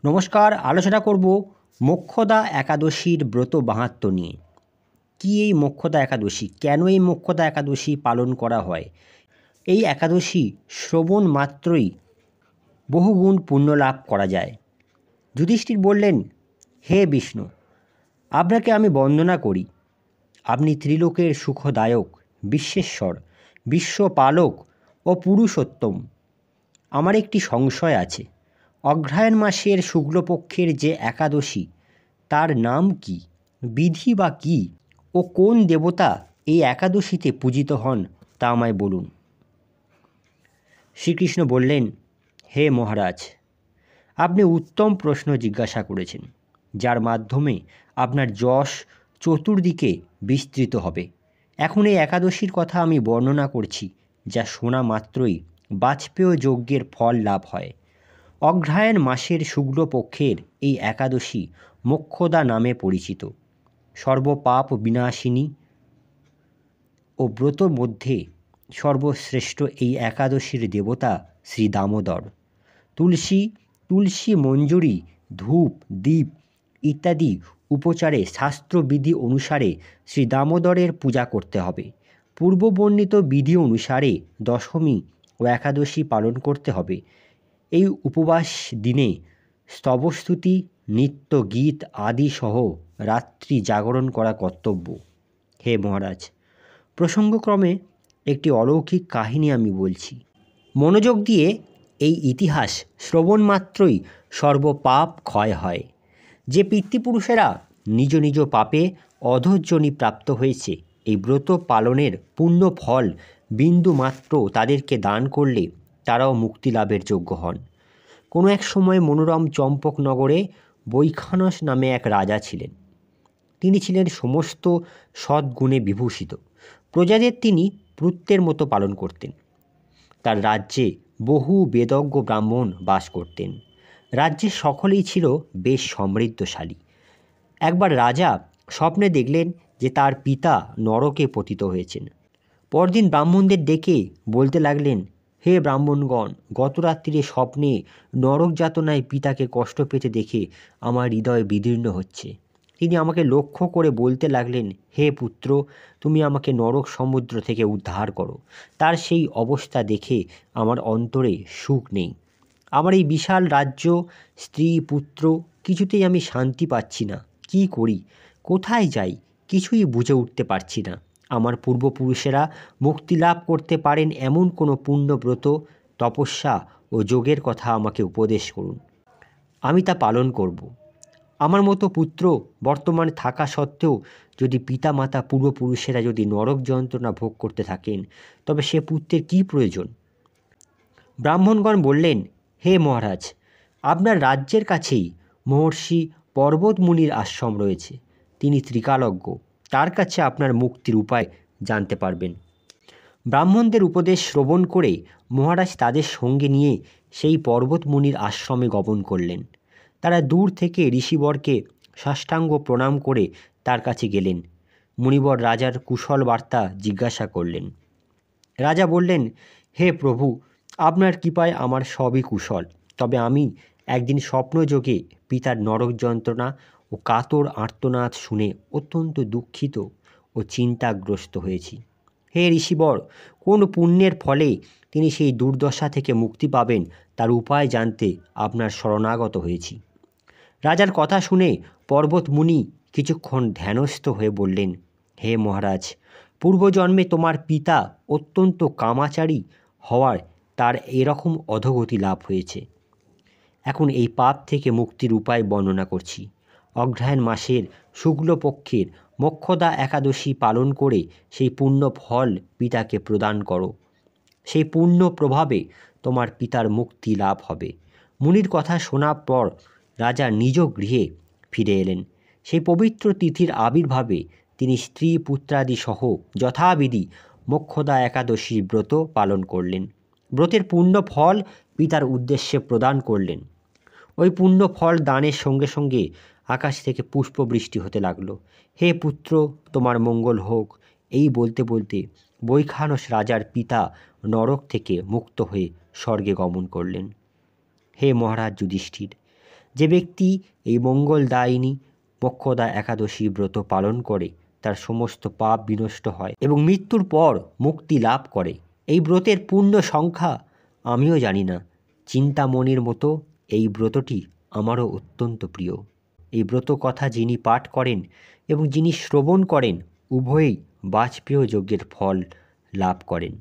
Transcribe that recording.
নমস্কার, আলোচনা করব মোক্ষদা একাদশীর ব্রত মাহাত্ম্য নিয়ে। কি এই মোক্ষদা একাদশী? কেন এই মোক্ষদা একাদশী পালন করা হয়? এই একাদশী শ্রবণ মাত্রই বহুগুণ পুণ্য লাভ করা যায়। যুধিষ্ঠির বললেন, হে বিষ্ণু, আপনাকে আমি বন্দনা করি। আপনি ত্রিলোকের সুখদায়ক, বিশ্বেশ্বর, বিশ্বপালক ও পুরুষোত্তম। আমার একটি সংশয় আছে। অগ্রহায়ণ মাসের শুক্লপক্ষের যে একাদশী, তার নাম কি, বিধি বা কী ও কোন দেবতা এই একাদশীতে পূজিত হন তা আমায় বলুন। শ্রীকৃষ্ণ বললেন, হে মহারাজ, আপনি উত্তম প্রশ্ন জিজ্ঞাসা করেছেন, যার মাধ্যমে আপনার যশ চতুর্দিকে বিস্তৃত হবে। এখন এই একাদশীর কথা আমি বর্ণনা করছি, যা শোনা মাত্রই বাজপেয় যজ্ঞের ফল লাভ হয়। অগ্রহায়ণ মাসের শুক্লপক্ষের এই একাদশী মোক্ষদা নামে পরিচিত। সর্বপাপ বিনাশিনী ও ব্রত মধ্যে সর্বশ্রেষ্ঠ এই একাদশীর দেবতা শ্রী দামোদর। তুলসী মঞ্জুরি, ধূপ, দীপ ইত্যাদি উপচারে শাস্ত্রবিধি অনুসারে শ্রী দামোদরের পূজা করতে হবে। পূর্ববর্ণিত বিধি অনুসারে দশমী ও একাদশী পালন করতে হবে। এই উপবাস দিনে স্তবস্তুতি, নৃত্য, গীত আদি সহ রাত্রি জাগরণ করা কর্তব্য। হে মহারাজ, প্রসঙ্গক্রমে একটি অলৌকিক কাহিনী আমি বলছি। মনোযোগ দিয়ে এই ইতিহাস শ্রবণ মাত্রই সর্বপাপ ক্ষয় হয়। যে পিতৃপুরুষেরা নিজ নিজ পাপে অধঃজনি প্রাপ্ত হয়েছে, এই ব্রত পালনের পুণ্য ফল বিন্দুমাত্র তাদেরকে দান করলে তারাও মুক্তি লাভের যোগ্য হন। কোনো এক সময় মনোরম চম্পকনগরে বৈখানস নামে এক রাজা ছিলেন। তিনি ছিলেন সমস্ত সদ্গুণে বিভূষিত। প্রজাদের তিনি পুত্রের মতো পালন করতেন। তার রাজ্যে বহু বেদজ্ঞ ব্রাহ্মণ বাস করতেন। রাজ্যের সকলেই ছিল বেশ সমৃদ্ধশালী। একবার রাজা স্বপ্নে দেখলেন যে তার পিতা নরকে পতিত হয়েছেন। পরদিন ব্রাহ্মণদের ডেকে বলতে লাগলেন, হে ব্রাহ্মণগণ, গতরাত্রিরে স্বপ্নে নরক যাতনায় পিতাকে কষ্ট পেতে দেখে আমার হৃদয় বিদীর্ণ হচ্ছে। তিনি আমাকে লক্ষ্য করে বলতে লাগলেন, হে পুত্র, তুমি আমাকে নরক সমুদ্র থেকে উদ্ধার করো। তার সেই অবস্থা দেখে আমার অন্তরে সুখ নেই। আমার এই বিশাল রাজ্য, স্ত্রী, পুত্র, কিছুতেই আমি শান্তি পাচ্ছি না। কি করি, কোথায় যাই, কিছুই বুঝে উঠতে পারছি না। আমার পূর্বপুরুষেরা মুক্তি লাভ করতে পারেন এমন কোনো পুণ্যব্রত, তপস্যা ও যোগের কথা আমাকে উপদেশ করুন। আমি তা পালন করব। আমার মতো পুত্র বর্তমানে থাকা সত্ত্বেও যদি পিতামাতা পূর্বপুরুষেরা যদি নরক যন্ত্রণা ভোগ করতে থাকেন, তবে সে পুত্রের কী প্রয়োজন? ব্রাহ্মণগণ বললেন, হে মহারাজ, আপনার রাজ্যের কাছেই মহর্ষি পর্বতমুনির আশ্রম রয়েছে। তিনি ত্রিকালজ্ঞ। তার কাছে আপনার মুক্তির উপায় জানতে পারবেন। ব্রাহ্মণদের উপদেশ শ্রবণ করে মহারাজ তাদের সঙ্গে নিয়ে সেই পর্বতমুনির আশ্রমে গমন করলেন। তারা দূর থেকে ঋষিবরকে সাষ্টাঙ্গ প্রণাম করে তার কাছে গেলেন। মুনিবর রাজার কুশল বার্তা জিজ্ঞাসা করলেন। রাজা বললেন, হে প্রভু, আপনার কৃপায় আমার সবই কুশল। তবে আমি একদিন স্বপ্নযোগে পিতার নরক যন্ত্রণা ও কাতর আর্তনাদ শুনে অত্যন্ত দুঃখিত ও চিন্তাগ্রস্ত হয়েছি। হে ঋষিবর, কোন পুণ্যের ফলে তিনি সেই দুর্দশা থেকে মুক্তি পাবেন তার উপায় জানতে আপনার শরণাগত হয়েছি। রাজার কথা শুনে পর্বতমুনি কিছুক্ষণ ধ্যানস্থ হয়ে বললেন, হে মহারাজ, পূর্বজন্মে তোমার পিতা অত্যন্ত কামাচারী হওয়ার তার এরকম অধোগতি লাভ হয়েছে। এখন এই পাপ থেকে মুক্তির উপায় বর্ণনা করছি। অগ্রহায়ণ মাসের শুক্লপক্ষের মোক্ষদা একাদশী পালন করে সেই পুণ্য ফল পিতাকে প্রদান করো। সেই পুণ্য প্রভাবে তোমার পিতার মুক্তি লাভ হবে। মুনির কথা শোনার পর রাজা নিজ গৃহে ফিরে এলেন। সেই পবিত্র তিথির আবির্ভাবে তিনি স্ত্রী পুত্রাদি সহ যথাবিধি মোক্ষদা একাদশীর ব্রত পালন করলেন। ব্রতের পুণ্য ফল পিতার উদ্দেশ্যে প্রদান করলেন। ওই পুণ্য ফল দানের সঙ্গে সঙ্গে আকাশ থেকে পুষ্পবৃষ্টি হতে লাগলো। হে পুত্র, তোমার মঙ্গল হোক। এই বলতে বলতে বৈখানস রাজার পিতা নরক থেকে মুক্ত হয়ে স্বর্গে গমন করলেন। হে মহারাজ যুধিষ্ঠির, যে ব্যক্তি এই মঙ্গলদায়িনী মোক্ষদা একাদশী ব্রত পালন করে তার সমস্ত পাপ বিনষ্ট হয় এবং মৃত্যুর পর মুক্তি লাভ করে। এই ব্রতের পূর্ণ সংখ্যা আমিও জানি না। চিন্তামণির মতো এই ব্রতটি আমারও অত্যন্ত প্রিয়। এই ব্রত কথা যিনি পাঠ করেন এবং যিনি শ্রবণ করেন উভয়েই বাজপেয় যজ্ঞের ফল লাভ করেন।